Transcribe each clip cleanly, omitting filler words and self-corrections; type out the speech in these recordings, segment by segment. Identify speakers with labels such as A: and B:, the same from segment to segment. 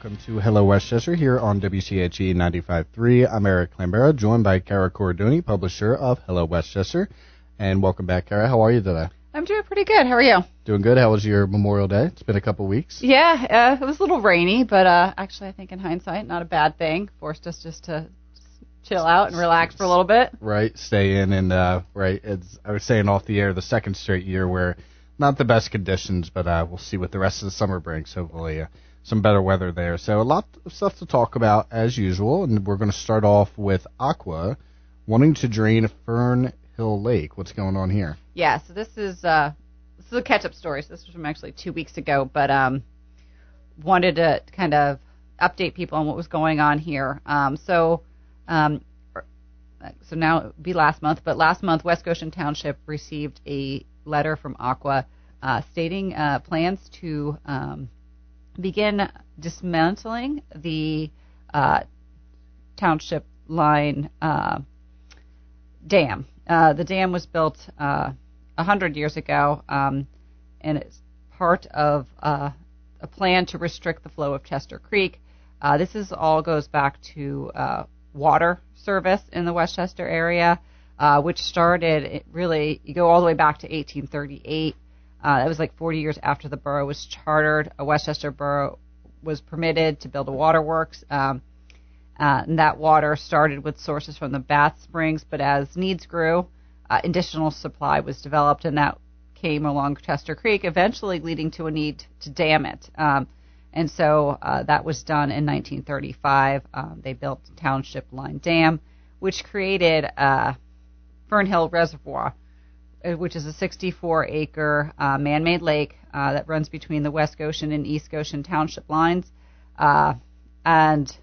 A: Welcome to Hello Westchester here on WCHE 95.3. I'm Eric Lambera, joined by Kara Corradoni, publisher of Hello Westchester. And welcome back, Kara. How are you today?
B: I'm doing pretty good. How are you?
A: Doing good. How was your Memorial Day? It's been a couple weeks.
B: Yeah, it was a little rainy, but actually I think in hindsight, not a bad thing. Forced us just to chill out and relax for a little bit.
A: Right, stay in and, right, it's, I was saying off the air, the second straight year where not the best conditions, but we'll see what the rest of the summer brings. Hopefully some better weather there. So a lot of stuff to talk about as usual, and we're going to start off with Aqua wanting to drain Fern Hill Lake. What's going on here?
B: Yeah, so this is a catch-up story. So this was from actually 2 weeks ago, but wanted to kind of update people on what was going on here. So now it would be last month, but last month West Goshen Township received a letter from Aqua stating plans to begin dismantling the township line dam. The dam was built 100 years ago, and it's part of a plan to restrict the flow of Chester Creek. This all goes back to water service in the Westchester area, which started you go all the way back to 1838. That was like 40 years after the borough was chartered. A Westchester borough was permitted to build a waterworks, and that water started with sources from the Bath Springs, but as needs grew, additional supply was developed, and that came along Chester Creek, eventually leading to a need to dam it. And so that was done in 1935. They built Township Line Dam, which created Fern Hill Reservoir, which is a 64-acre man-made lake that runs between the West Goshen and East Goshen Township lines. And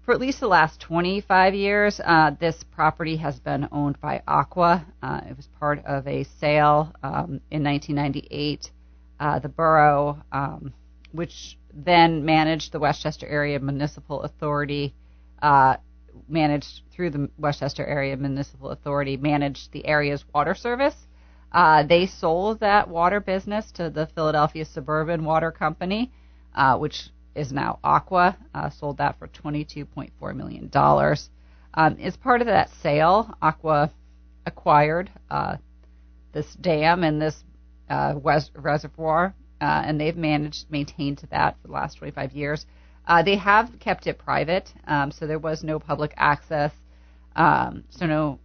B: for at least the last 25 years, this property has been owned by Aqua. It was part of a sale in 1998. The borough, which then managed the Westchester Area Municipal Authority, managed the area's water service. They sold that water business to the Philadelphia Suburban Water Company, which is now Aqua, sold that for $22.4 million. As part of that sale, Aqua acquired this dam and this reservoir, and they've maintained that for the last 25 years. They have kept it private, so there was no public access, so no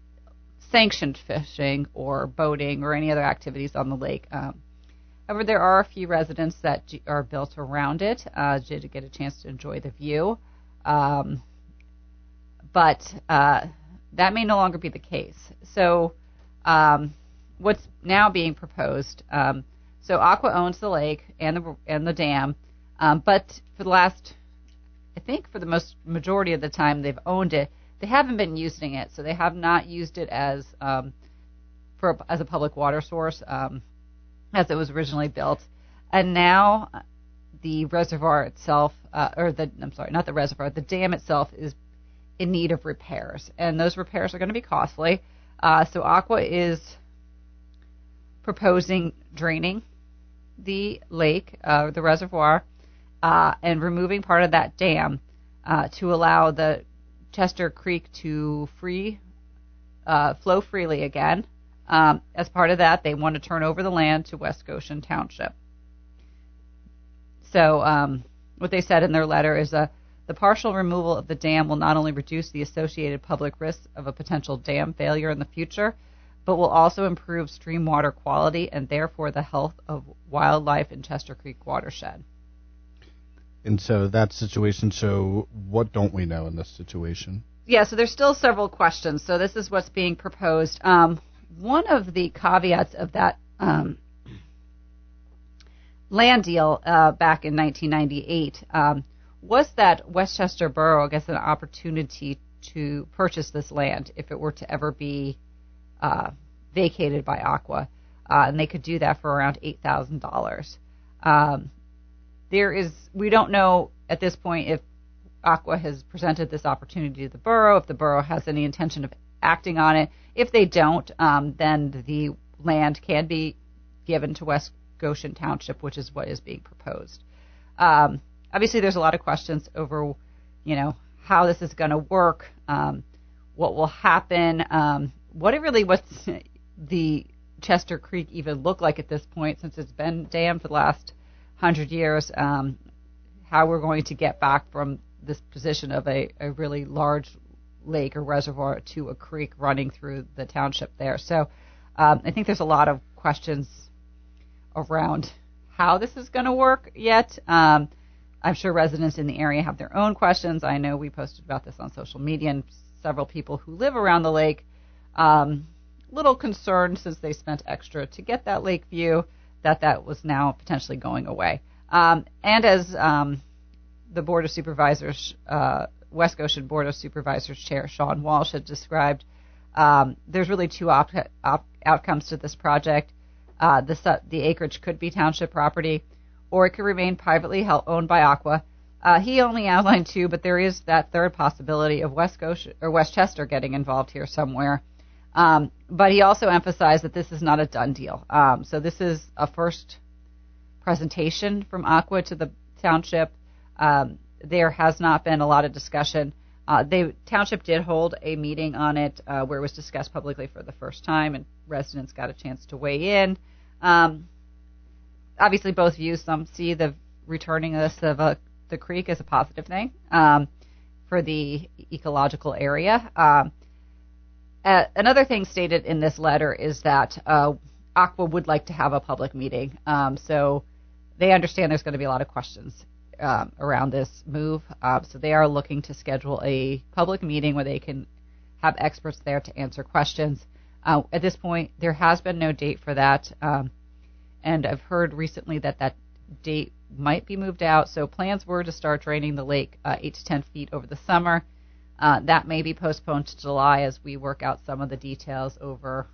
B: sanctioned fishing or boating or any other activities on the lake. However, there are a few residents that are built around it to get a chance to enjoy the view, but that may no longer be the case. So what's now being proposed, so Aqua owns the lake and the dam, but for the last, I think for the majority of the time they've owned it, they haven't been using it, so they have not used it as a public water source as it was originally built. And now the reservoir itself, the dam itself is in need of repairs, and those repairs are going to be costly. So Aqua is proposing draining the lake, the reservoir, and removing part of that dam to allow the Chester Creek to flow freely again. As part of that, they want to turn over the land to West Goshen Township. So what they said in their letter is the partial removal of the dam will not only reduce the associated public risks of a potential dam failure in the future, but will also improve stream water quality and therefore the health of wildlife in Chester Creek watershed.
A: And so that situation, so what don't we know in this situation?
B: Yeah, so there's still several questions. So this is what's being proposed. One of the caveats of that land deal back in 1998 was that Westchester Borough gets an opportunity to purchase this land if it were to ever be vacated by Aqua, and they could do that for around $8,000. We don't know at this point if Aqua has presented this opportunity to the borough, if the borough has any intention of acting on it. If they don't, then the land can be given to West Goshen Township, which is what is being proposed. obviously there's a lot of questions over, how this is going to work, what will happen, what's the Chester Creek even look like at this point, since it's been dammed for the last 100 years, how we're going to get back from this position of a really large lake or reservoir to a creek running through the township there. So I think there's a lot of questions around how this is going to work yet. I'm sure residents in the area have their own questions. I know we posted about this on social media, and several people who live around the lake little concerned, since they spent extra to get that lake view, that was now potentially going away. And as the Board of Supervisors, West Goshen Board of Supervisors Chair Sean Walsh had described, there's really two outcomes to this project. The acreage could be township property, or it could remain privately owned by Aqua. He only outlined two, but there is that third possibility of West Goshen or Westchester getting involved here somewhere. But he also emphasized that this is not a done deal. So this is a first presentation from Aqua to the township. There has not been a lot of discussion. The township did hold a meeting on it where it was discussed publicly for the first time, and residents got a chance to weigh in. Obviously, both views. Some see the returning of the creek as a positive thing for the ecological area. Another thing stated in this letter is that Aqua would like to have a public meeting. So they understand there's going to be a lot of questions around this move. So they are looking to schedule a public meeting where they can have experts there to answer questions. At this point, there has been no date for that. And I've heard recently that date might be moved out. So plans were to start draining the lake 8 to 10 feet over the summer. That may be postponed to July as we work out some of the details over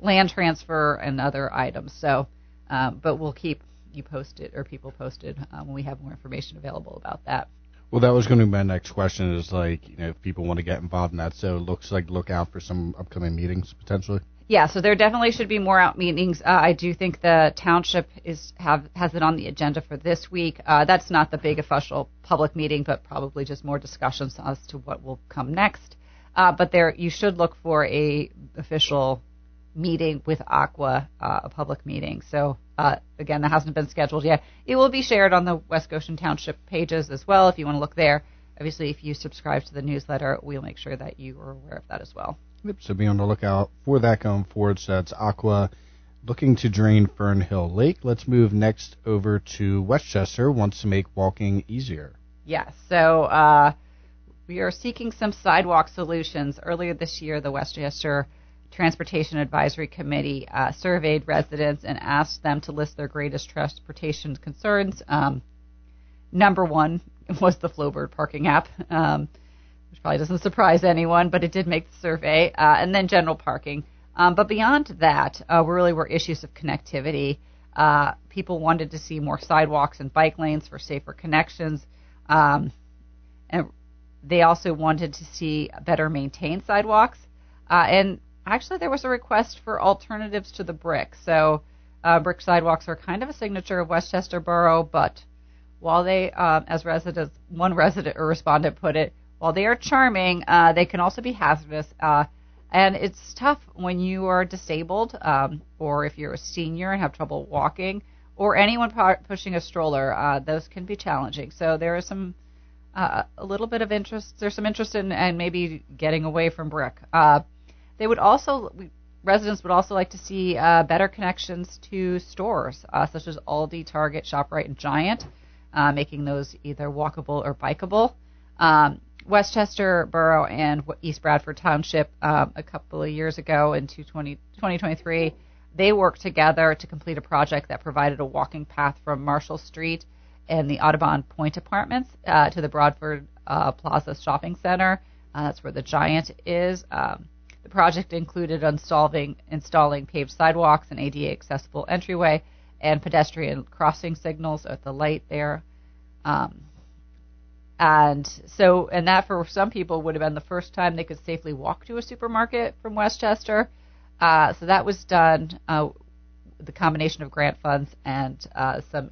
B: land transfer and other items. So, but we'll keep you posted, or people posted, when we have more information available about that.
A: Well, that was going to be my next question, is if people want to get involved in that. So it looks like look out for some upcoming meetings potentially.
B: Yeah, so there definitely should be more out meetings. I do think the township has it on the agenda for this week. That's not the big official public meeting, but probably just more discussions as to what will come next. But you should look for a official meeting with Aqua, a public meeting. So again, that hasn't been scheduled yet. It will be shared on the West Goshen Township pages as well if you want to look there. Obviously, if you subscribe to the newsletter, we'll make sure that you are aware of that as well.
A: Yep, so be on the lookout for that going forward. So that's Aqua looking to drain Fern Hill Lake. Let's move next over to Westchester, wants to make walking easier.
B: Yes, so we are seeking some sidewalk solutions. Earlier this year, the Westchester Transportation Advisory Committee surveyed residents and asked them to list their greatest transportation concerns. Number one was the Flowbird parking app. Which probably doesn't surprise anyone, but it did make the survey, and then general parking. But beyond that, really were issues of connectivity. People wanted to see more sidewalks and bike lanes for safer connections, and they also wanted to see better maintained sidewalks. And actually, there was a request for alternatives to the brick. So brick sidewalks are kind of a signature of Westchester Borough, but while they, as residents, one resident or respondent put it, while they are charming, they can also be hazardous, and it's tough when you are disabled, or if you're a senior and have trouble walking, or anyone pushing a stroller. Those can be challenging. So there is some a little bit of interest. There's some interest in and maybe getting away from brick. Residents would also like to see better connections to stores such as Aldi, Target, ShopRite, and Giant, making those either walkable or bikeable. Westchester Borough and East Bradford Township a couple of years ago in 2023, they worked together to complete a project that provided a walking path from Marshall Street and the Audubon Point Apartments to the Broadford Plaza Shopping Center. That's where the Giant is. The project included installing paved sidewalks, an ADA accessible entryway, and pedestrian crossing signals at the light there. And that for some people would have been the first time they could safely walk to a supermarket from Westchester. So that was done with the combination of grant funds and some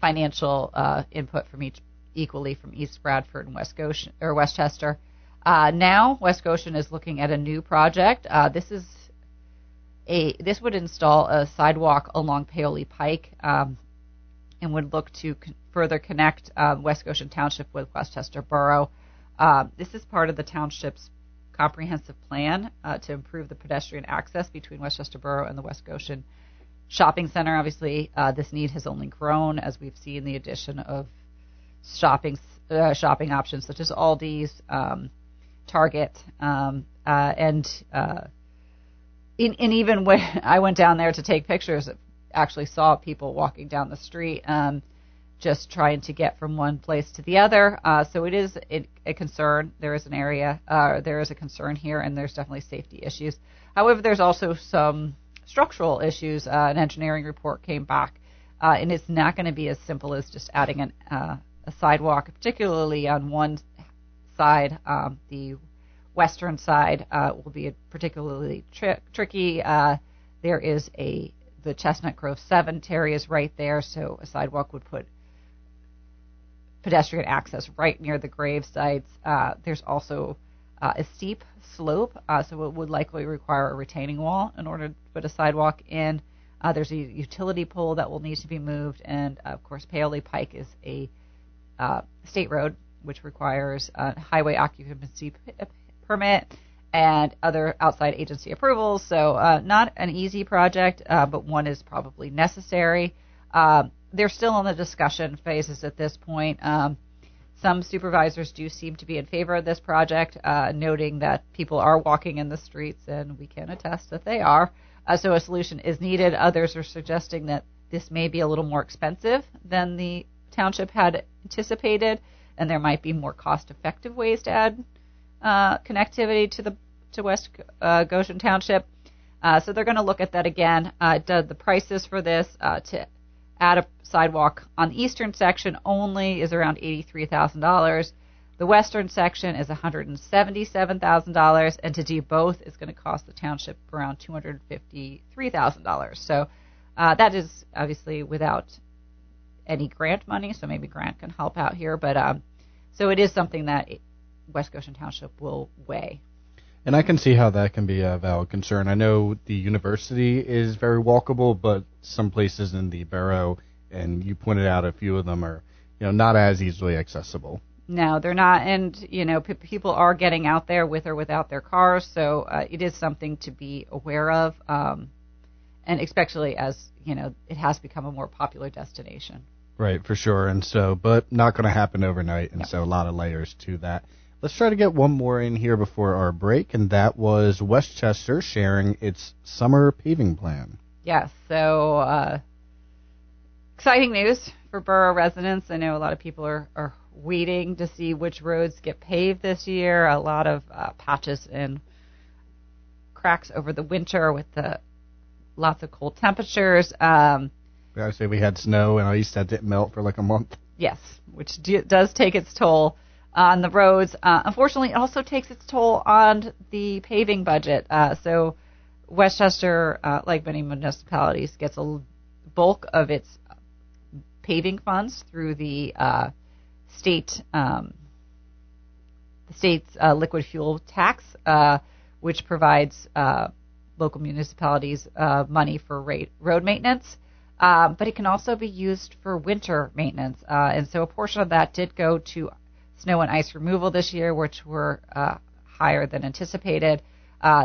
B: financial input from equally from East Bradford and West Goshen or Westchester. Now West Goshen is looking at a new project. This would install a sidewalk along Paoli Pike and would look to further connect West Goshen Township with Westchester Borough. This is part of the township's comprehensive plan to improve the pedestrian access between Westchester Borough and the West Goshen Shopping Center. Obviously, this need has only grown as we've seen the addition of shopping options such as Aldi's, Target, and even when I went down there to take pictures, actually saw people walking down the street just trying to get from one place to the other. So it is a concern. There is a concern here, and there's definitely safety issues. However, there's also some structural issues. An engineering report came back, and it's not going to be as simple as just adding a sidewalk, particularly on one side. The western side will be particularly tricky. There is the Chestnut Grove Cemetery is right there, so a sidewalk would put pedestrian access right near the grave sites. There's also a steep slope, so it would likely require a retaining wall in order to put a sidewalk in. There's a utility pole that will need to be moved, and of course Paoli Pike is a state road which requires a highway occupancy permit and other outside agency approvals. So not an easy project, but one is probably necessary. They're still in the discussion phases at this point. Some supervisors do seem to be in favor of this project, noting that people are walking in the streets, and we can attest that they are. So a solution is needed. Others are suggesting that this may be a little more expensive than the township had anticipated, and there might be more cost-effective ways to add connectivity to West Goshen Township. So they're going to look at that again. The prices for this to add a sidewalk on the eastern section only is around $83,000. The western section is $177,000, and to do both is going to cost the township around $253,000. So that is obviously without any grant money, so maybe grant can help out here. But so it is something that West Goshen Township will weigh.
A: And I can see how that can be a valid concern. I know the university is very walkable, but some places in the borough, and you pointed out a few of them, are not as easily accessible.
B: No, they're not, and people are getting out there with or without their cars, so it is something to be aware of, and especially as it has become a more popular destination. Right,
A: for sure, and so, but not going to happen overnight, and so a lot of layers to that. Let's try to get one more in here before our break, and that was Westchester sharing its summer paving plan.
B: Yes, so exciting news for borough residents. I know a lot of people are waiting to see which roads get paved this year. A lot of patches and cracks over the winter with lots of cold temperatures. I
A: say we had snow, and I used to have it melt for like a month.
B: Yes, which does take its toll on the roads. Unfortunately, it also takes its toll on the paving budget. So Westchester, like many municipalities, gets a bulk of its paving funds through the state's liquid fuel tax, which provides local municipalities money for road maintenance. But it can also be used for winter maintenance. And so a portion of that did go to snow and ice removal this year, which were higher than anticipated.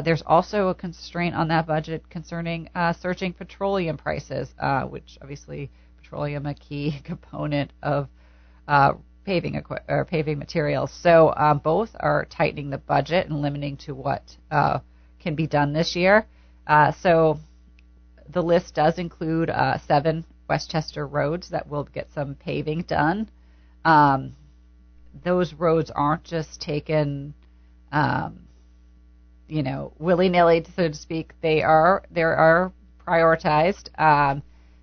B: There's also a constraint on that budget concerning surging petroleum prices, which obviously petroleum a key component of paving materials. So both are tightening the budget and limiting to what can be done this year. So the list does include 7 Westchester roads that will get some paving done. Those roads aren't just taken, willy-nilly, so to speak. They are prioritized.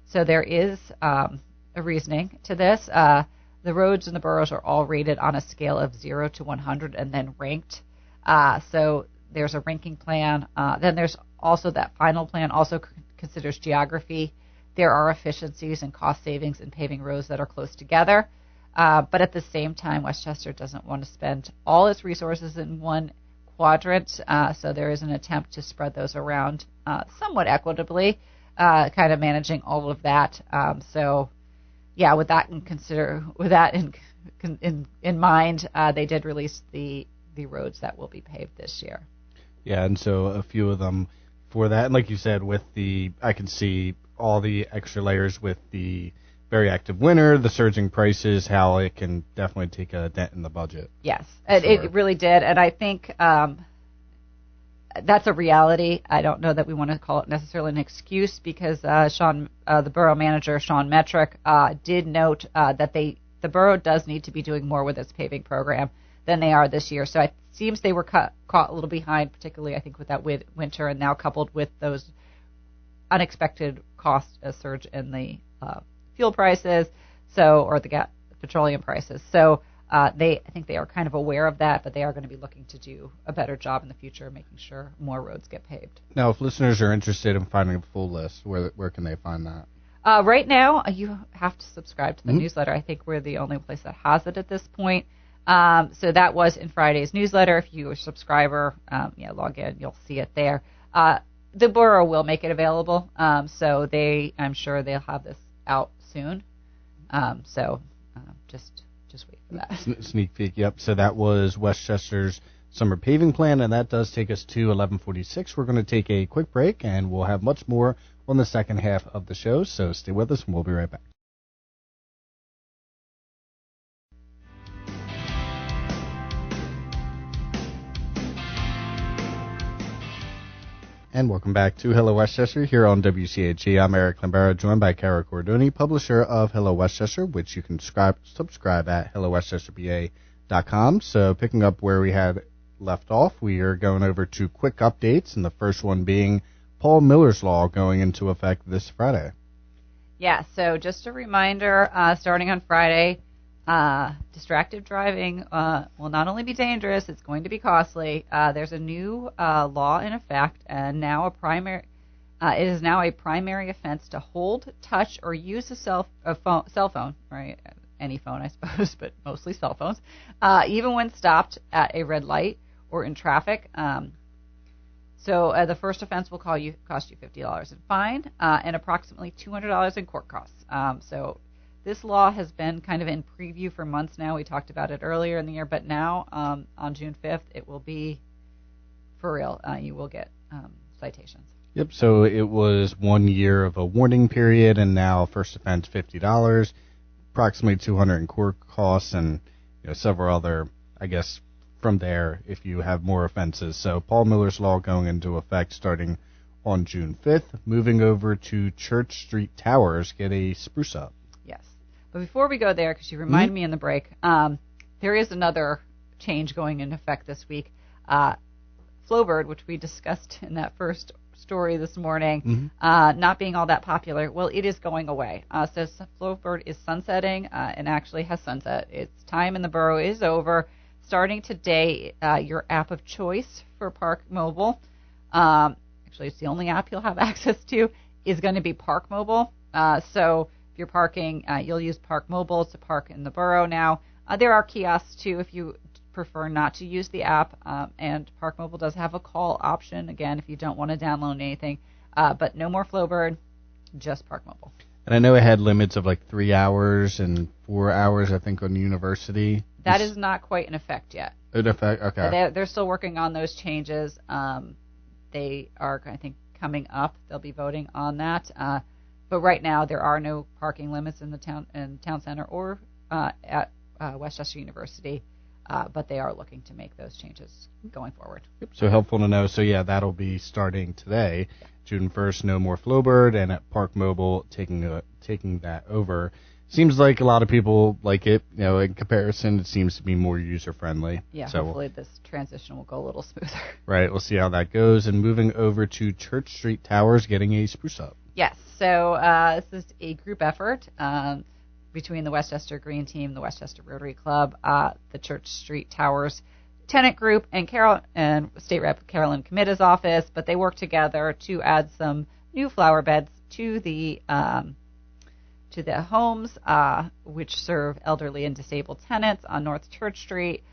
B: So there is a reasoning to this. The roads in the boroughs are all rated on a scale of 0 to 100 and then ranked. So there's a ranking plan. Then there's also that final plan also considers geography. there are efficiencies and cost savings in paving roads that are close together. But at the same time, Westchester doesn't want to spend all its resources in one quadrant, so there is an attempt to spread those around somewhat equitably, kind of managing all of that. With that in mind, they did release the roads that will be paved this year.
A: Yeah, and so a few of them for that, and like you said, I can see all the extra layers with the very active winter, the surging prices, how it can definitely take a dent in the budget.
B: Yes,
A: sure.
B: It really did, and I think that's a reality. I don't know that we want to call it necessarily an excuse, because the borough manager, Sean Metrick, did note that the borough does need to be doing more with its paving program than they are this year. So it seems they were caught a little behind, particularly I think with that winter, and now coupled with those unexpected cost surge in the fuel prices, or the petroleum prices. So I think they are kind of aware of that, but they are going to be looking to do a better job in the future, making sure more roads get paved.
A: Now, if listeners are interested in finding a full list, where can they find that?
B: Right now, you have to subscribe to the newsletter. I think we're the only place that has it at this point. So that was in Friday's newsletter. If you're a subscriber, log in. You'll see it there. The borough will make it available, so I'm sure they'll have this out soon. Just wait for that.
A: Sneak peek, yep. So that was Westchester's summer paving plan, and that does take us to 11:46. We're going to take a quick break, and we'll have much more on the second half of the show, so stay with us, and we'll be right back. And welcome back to Hello Westchester here on WCAG. I'm Eric Lambera, joined by Kara Cordoni, publisher of Hello Westchester, which you can subscribe at hellowestchesterpa.com. So picking up where we had left off, we are going over to quick updates, and the first one being Paul Miller's Law going into effect this Friday.
B: Yeah, so just a reminder, starting on Friday, distracted driving will not only be dangerous, it's going to be costly. There's a new law in effect, and now it is now a primary offense to hold, touch, or use a cell phone, right? Any phone, I suppose, but mostly cell phones, even when stopped at a red light or in traffic. So the first offense will cost you $50 in fine and approximately $200 in court costs. So this law has been kind of in preview for months now. We talked about it earlier in the year, but now on June 5th, it will be for real. You will get citations.
A: Yep, so it was 1 year of a warning period, and now first offense $50, approximately $200 in court costs, and several other, I guess, from there if you have more offenses. So Paul Miller's Law going into effect starting on June 5th. Moving over to Church Street Towers, get a spruce up.
B: Yes. But before we go there, because you reminded me in the break, there is another change going into effect this week. Flowbird, which we discussed in that first story this morning, not being all that popular, well, it is going away. So Flowbird is sunsetting and actually has sunset. Its time in the borough is over. Starting today, your app of choice for Park Mobile, actually it's the only app you'll have access to, is going to be Park Mobile. So if you're parking, you'll use Park Mobile to park in the borough now. There are kiosks too if you prefer not to use the app, and Park Mobile does have a call option, again, if you don't want to download anything. But no more Flowbird, just Park Mobile. And
A: I know it had limits of like 3 hours and 4 hours, I think, on University.
B: That is not quite in effect yet.
A: In effect? Okay.
B: They're still working on those changes. They are, I think, coming up. They'll be voting on that. But right now, there are no parking limits in the town center or at Westchester University. But they are looking to make those changes going forward.
A: Yep, so helpful to know. So, yeah, that'll be starting today, June 1st, no more Flowbird, and at Park Mobile taking that over. Seems like a lot of people like it. In comparison, it seems to be more user-friendly.
B: Yeah, so hopefully this transition will go a little smoother. Right,
A: we'll see how that goes. And moving over to Church Street Towers, getting a spruce up.
B: Yes, so this is a group effort between the Westchester Green Team, the Westchester Rotary Club, the Church Street Towers tenant group, and State Rep Carolyn Comita's office. But they work together to add some new flower beds to the homes which serve elderly and disabled tenants on North Church Street.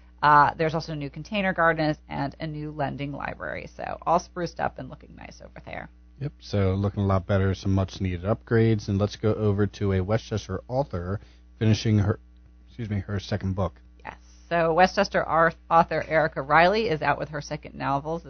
B: There's also new container gardens and a new lending library. So all spruced up and looking nice over there.
A: Yep, so looking a lot better, some much-needed upgrades. And let's go over to a Westchester author finishing her second book.
B: Yes, so Westchester author Erica Riley is out with her second novel.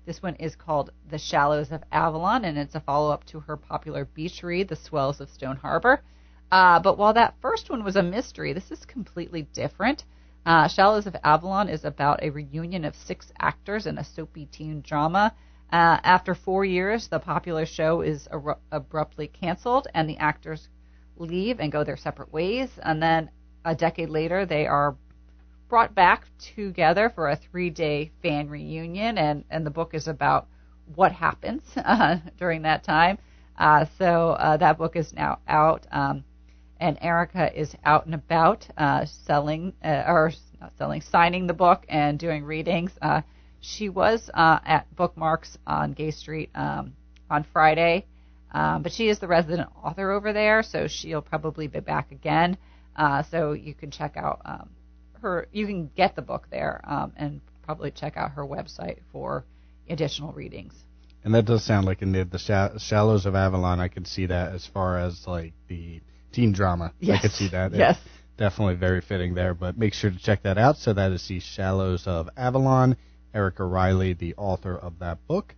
B: This one is called The Shallows of Avalon, and it's a follow-up to her popular beach read, The Swells of Stone Harbor. But while that first one was a mystery, this is completely different. Shallows of Avalon is about a reunion of 6 actors in a soapy teen drama. After 4 years, the popular show is abruptly canceled, and the actors leave and go their separate ways. And then a decade later, they are brought back together for a 3-day fan reunion, and the book is about what happens during that time. So that book is now out, and Erica is out and about signing the book and doing readings. She was at Bookmarks on Gay Street on Friday, but she is the resident author over there, so she'll probably be back again. So you can check out you can get the book there and probably check out her website for additional readings. And
A: that does sound like in the Shallows of Avalon, I could see that as far as like the teen drama.
B: Yes.
A: I could see that.
B: Yes.
A: It's definitely very fitting there, but make sure to check that out. So that is The Shallows of Avalon. Erica Riley, the author of that book.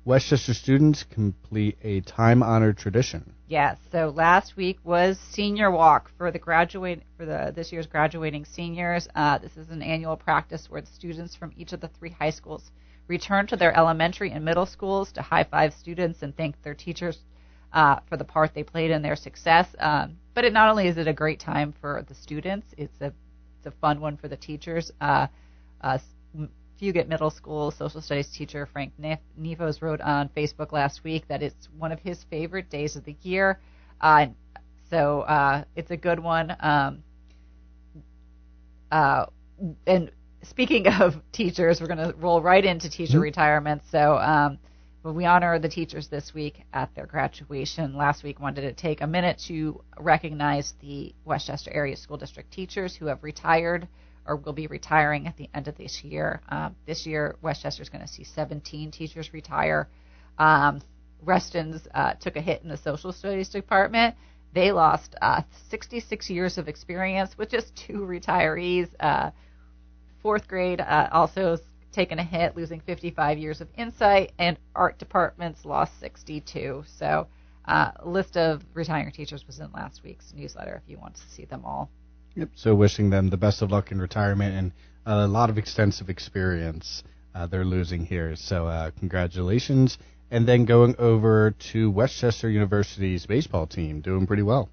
A: Westchester students complete a time-honored tradition.
B: Yes. So last week was Senior Walk for this year's graduating seniors. This is an annual practice where the students from each of the 3 high schools return to their elementary and middle schools to high-five students and thank their teachers for the part they played in their success. But not only is it a great time for the students, it's a fun one for the teachers. Fugate Middle School social studies teacher Frank Nevos wrote on Facebook last week that it's one of his favorite days of the year. So it's a good one. And speaking of teachers, we're going to roll right into teacher retirement. So we honor the teachers this week at their graduation. Last week wanted to take a minute to recognize the Westchester Area School District teachers who have retired or will be retiring at the end of this year. This year, Westchester is going to see 17 teachers retire. Reston's took a hit in the social studies department. They lost 66 years of experience with just 2 retirees. 4th grade also taken a hit, losing 55 years of insight, and art departments lost 62. So a list of retiring teachers was in last week's newsletter if you want to see them all.
A: Yep. So wishing them the best of luck in retirement and a lot of extensive experience they're losing here. So congratulations. And then going over to Westchester University's baseball team, doing pretty well.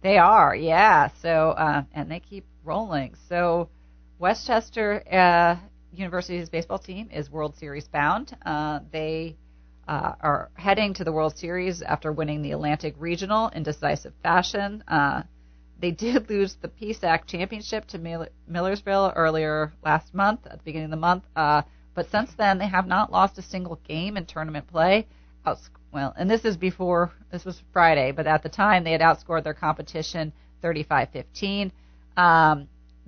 B: They are, yeah. So and they keep rolling. So Westchester University's baseball team is World Series bound. They are heading to the World Series after winning the Atlantic Regional in decisive fashion. They did lose the PSAC championship to Millersville earlier last month, at the beginning of the month. But since then, they have not lost a single game in tournament play. And this was Friday, but at the time they had outscored their competition 35-15.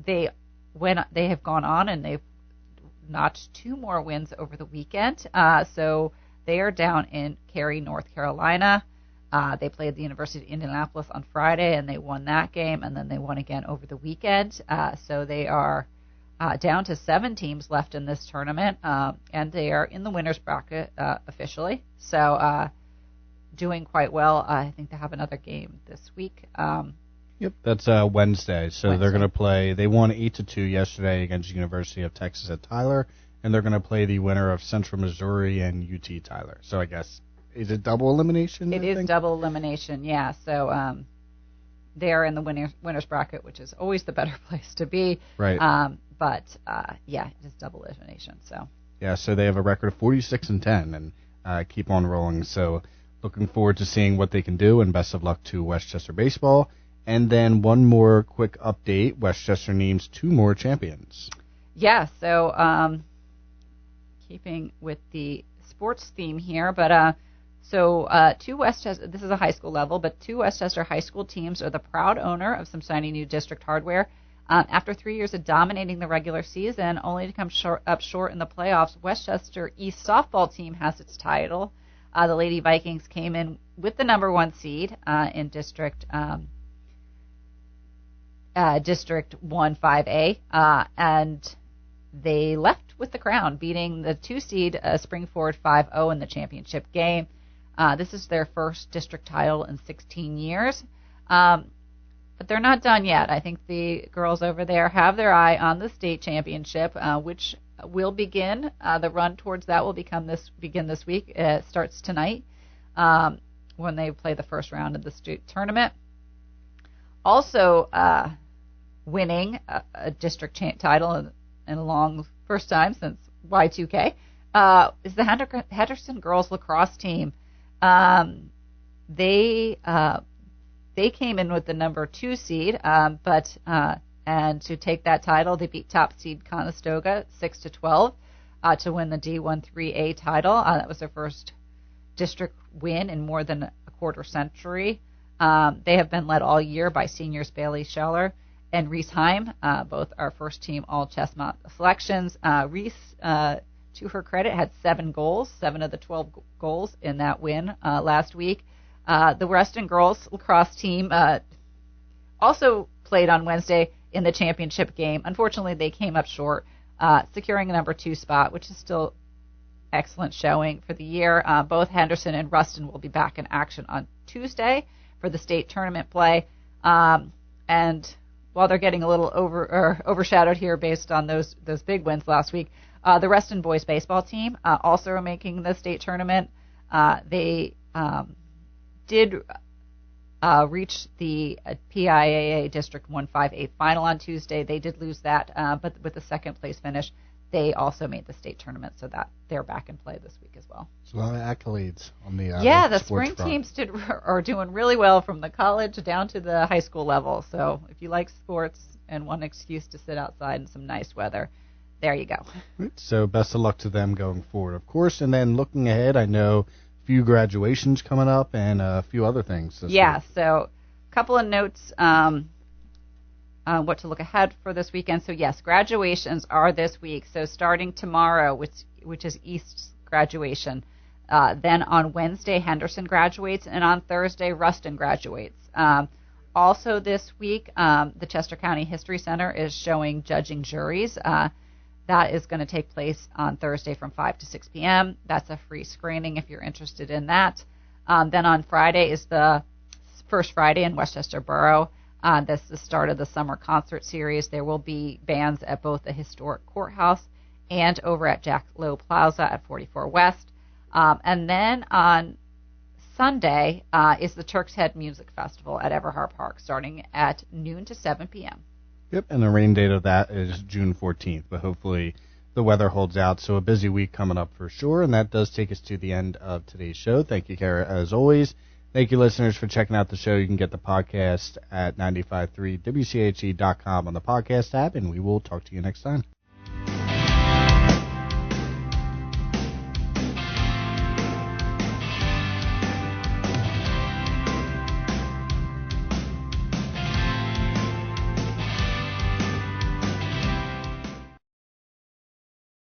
B: They have gone on and they've notched 2 more wins over the weekend. So they are down in Cary, North Carolina. They played the University of Indianapolis on Friday, and they won that game, and then they won again over the weekend. So they are down to 7 teams left in this tournament, and they are in the winner's bracket officially. So doing quite well. I think they have another game this week.
A: Yep, that's Wednesday. So they're going to play. They won 8-2 yesterday against the University of Texas at Tyler, and they're going to play the winner of Central Missouri and UT Tyler. So I guess. Is it double elimination?
B: It is double elimination, yeah. So they're in the winner's bracket, which is always the better place to be.
A: Right.
B: But it is double elimination. So.
A: Yeah, so they have a record of 46-10 and keep on rolling. So looking forward to seeing what they can do, and best of luck to Westchester baseball. And then one more quick update: Westchester names 2 more champions.
B: Yeah. So keeping with the sports theme here, but So two Westchester, this is a high school level, but two Westchester high school teams are the proud owner of some shiny new district hardware. After 3 years of dominating the regular season, only to come up short in the playoffs, Westchester East softball team has its title. The Lady Vikings came in with the number 1 seed in District 1-5A, and they left with the crown, beating the 2 seed Springford 5-0 in the championship game. This is their first district title in 16 years. But they're not done yet. I think the girls over there have their eye on the state championship, which will begin. The run towards that will begin this week. It starts tonight when they play the first round of the state tournament. Also winning a district title in a long first time since Y2K is the Henderson girls lacrosse team. They came in with the number 2 seed, and to take that title, they beat top seed Conestoga 6-12 to win the D13A title. That was their first district win in more than a quarter century. They have been led all year by seniors Bailey Scheller and Reese Heim, both our first team all Chestnut selections. Reese, to her credit, had 7 goals, 7 of the 12 goals in that win last week. The Reston girls lacrosse team also played on Wednesday in the championship game. Unfortunately, they came up short, securing a number 2 spot, which is still excellent showing for the year. Both Henderson and Ruston will be back in action on Tuesday for the state tournament play. And while they're getting a little overshadowed here based on those big wins last week, the Reston boys baseball team also are making the state tournament. They did reach the PIAA District 1-5A final on Tuesday. They did lose that, but with the second place finish, they also made the state tournament, so that they're back in play this week as well.
A: So a lot of accolades on the
B: the spring
A: front.
B: Teams are doing really well from the college down to the high school level. So if you like sports and want an excuse to sit outside in some nice weather, there you go.
A: So best of luck to them going forward, of course. And then looking ahead, I know few graduations coming up and a few other things this week.
B: So a couple of notes on what to look ahead for this weekend. So yes, graduations are this week. So starting tomorrow, which is East's graduation, then on Wednesday Henderson graduates, and on Thursday Ruston graduates. Also this week, the Chester County History Center is showing judging juries. That is going to take place on Thursday from 5 to 6 p.m. That's a free screening if you're interested in that. Then on Friday is the first Friday in Westchester Borough. This is the start of the summer concert series. There will be bands at both the historic courthouse and over at Jack Lowe Plaza at 44 West. And then on Sunday is the Turk's Head Music Festival at Everhart Park, starting at noon to 7 p.m.
A: Yep, and the rain date of that is June 14th, but hopefully the weather holds out, so a busy week coming up for sure, and that does take us to the end of today's show. Thank you, Kara, as always. Thank you, listeners, for checking out the show. You can get the podcast at 953wche.com on the podcast app, and we will talk to you next time.